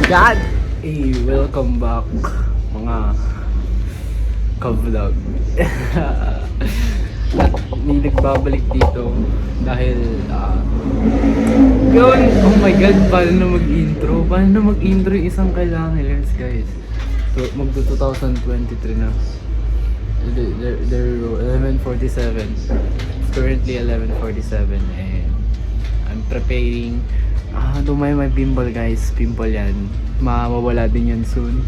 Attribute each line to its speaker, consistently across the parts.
Speaker 1: God! Hey, welcome back mga ka-vlog. At may nagbabalik dito dahil yun, oh my god, paano mag-intro yung isang kailangan guys. So, magdo 2023 na. There we go, 11:47. It's currently 11:47 and I'm preparing. May pimple guys, pimple yan. Mawawala din yan soon.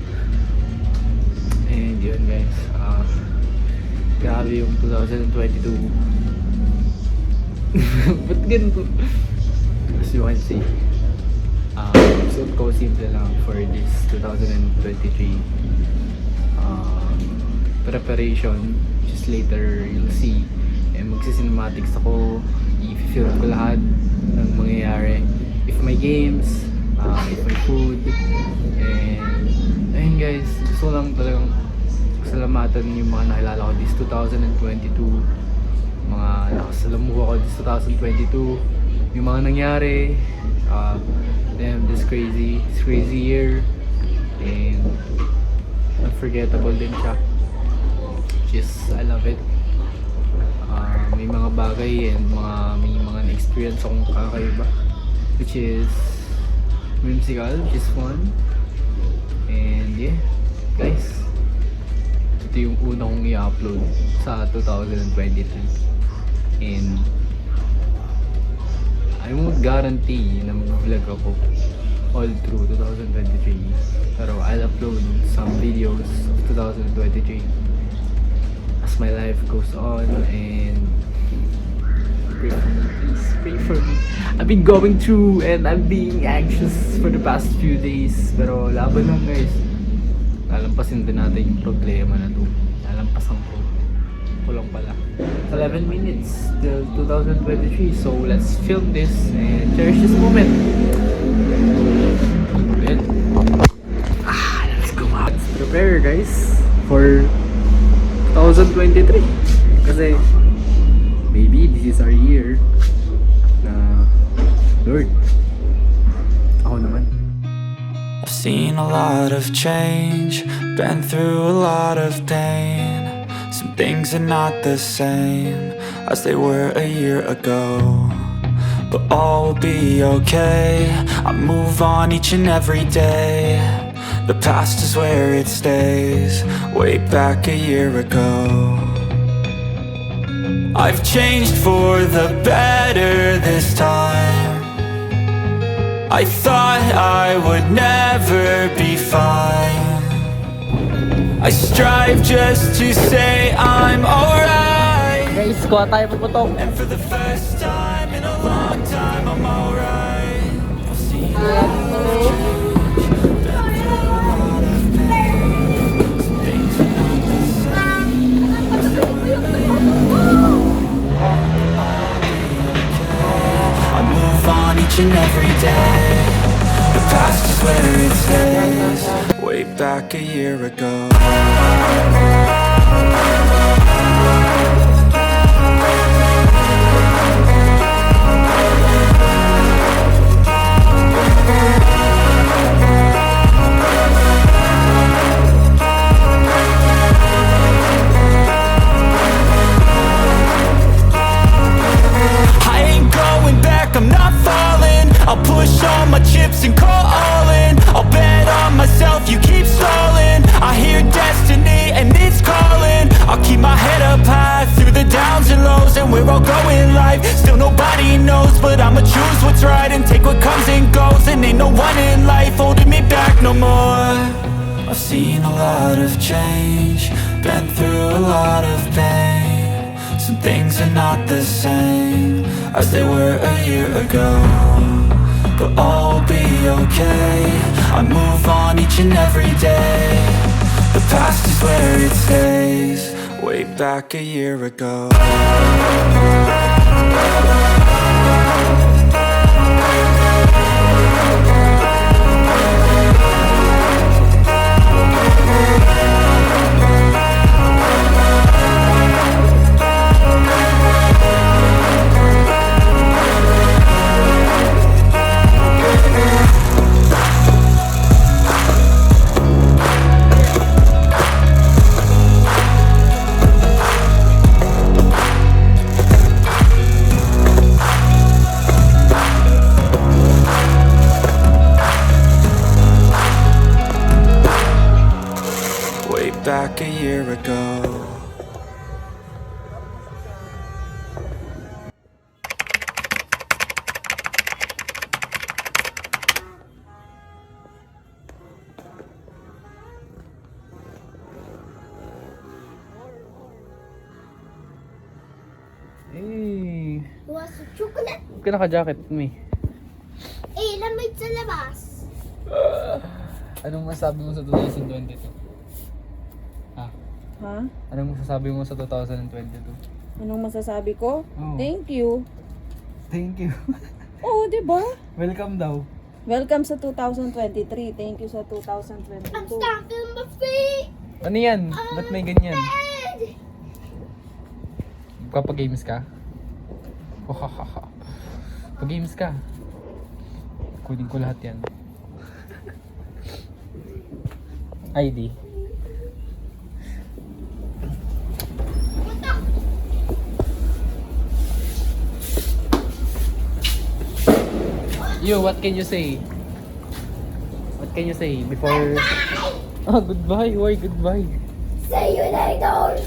Speaker 1: And yun guys, grabe yung 2022. Ba't ganito? As you can see, suit ko simple lang for this 2023 preparation. Just later you'll see. Magsi-cinematics ako, i-film ko lahat ng mangyayari. If my games, if my food, and ayun guys, gusto lang talagang salamatan yung mga nakilala ko this 2022, mga nakasalamuha ko this 2022, yung mga nangyari, this crazy year, and unforgettable din siya. Just, I love it. May mga bagay and may mga na-experience akong kakaiba, which is whimsical, which is fun. And yeah, guys, ito yung una kong i-upload sa 2023. And I won't guarantee na mag-vlog ako all through 2023, pero I'll upload some videos of 2023 as my life goes on. And pray for me, please pray for me. I've been going through and I'm being anxious for the past few days, pero laban lang guys. Lalampasin din natin yung problema na to. Lalampasan ko lang pala. 11 minutes till 2023, so let's film this and cherish this moment. Good. Let's go out. Let's prepare guys for 2023 kasi maybe this is our year na Lord, ako naman.
Speaker 2: I've seen a lot of change, been through a lot of pain. Some things are not the same as they were a year ago, but all will be okay. I move on each and every day. The past is where it stays, way back a year ago. I've changed for the better this time. I thought I would never be fine. I strive just to say I'm alright.
Speaker 1: Guys, kuha tayo puputok.
Speaker 2: And for the first time in a long time I'm alright. I've seen a lot of change, been through a lot of pain. Some things are not the same. I move on each and every day. The past is where it stays, way back a year ago. I'm not falling, I'll push all my chips and call all in. I'll bet on myself, you keep stalling. I hear destiny and it's calling. I'll keep my head up high through the downs and lows, and we're all going live. Still nobody knows, but I'ma choose what's right and take what comes and goes. And ain't no one in life holding me back no more. I've seen a lot of change, been through a lot of pain. Some things are not the same as they were a year ago, but all will be okay. I move on each and every day. The past is where it stays, way back a year ago.
Speaker 3: sa chocolate.
Speaker 1: Ka naka-jacket, me.
Speaker 3: Eh, lamig sa labas.
Speaker 1: Anong masasabi mo sa 2022? Ha?
Speaker 4: Ha?
Speaker 1: Anong masasabi mo sa 2022?
Speaker 4: Anong masasabi ko?
Speaker 1: Oh.
Speaker 4: Thank you.
Speaker 1: Thank you.
Speaker 4: Oo, di ba?
Speaker 1: Welcome daw.
Speaker 4: Welcome sa 2023. Thank you sa
Speaker 3: I'm
Speaker 4: 2022.
Speaker 3: stuck in my feet.
Speaker 1: Ano yan? Ba't may ganyan?
Speaker 3: Bed.
Speaker 1: Kapag games ka? Pag games ka? Kunin ko lahat yan. ID. You, what can you say? What can you say before... Ah, goodbye. Why goodbye?
Speaker 3: See you later.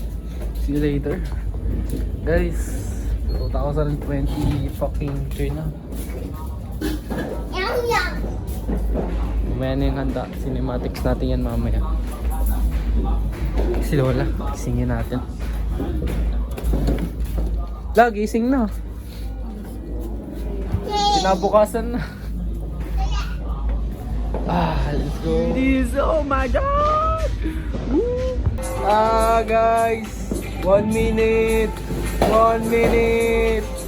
Speaker 1: See you later. Guys, 2020 fucking turn na.
Speaker 3: Yum yum.
Speaker 1: Mamaya na yung handa. Cinematics natin yan mamaya. Si Lola, gisingin natin. Lagi, gising na. Kinabukasan na. Let's go. It is, oh my god! Woo! Guys, 1 minute. 1 minute.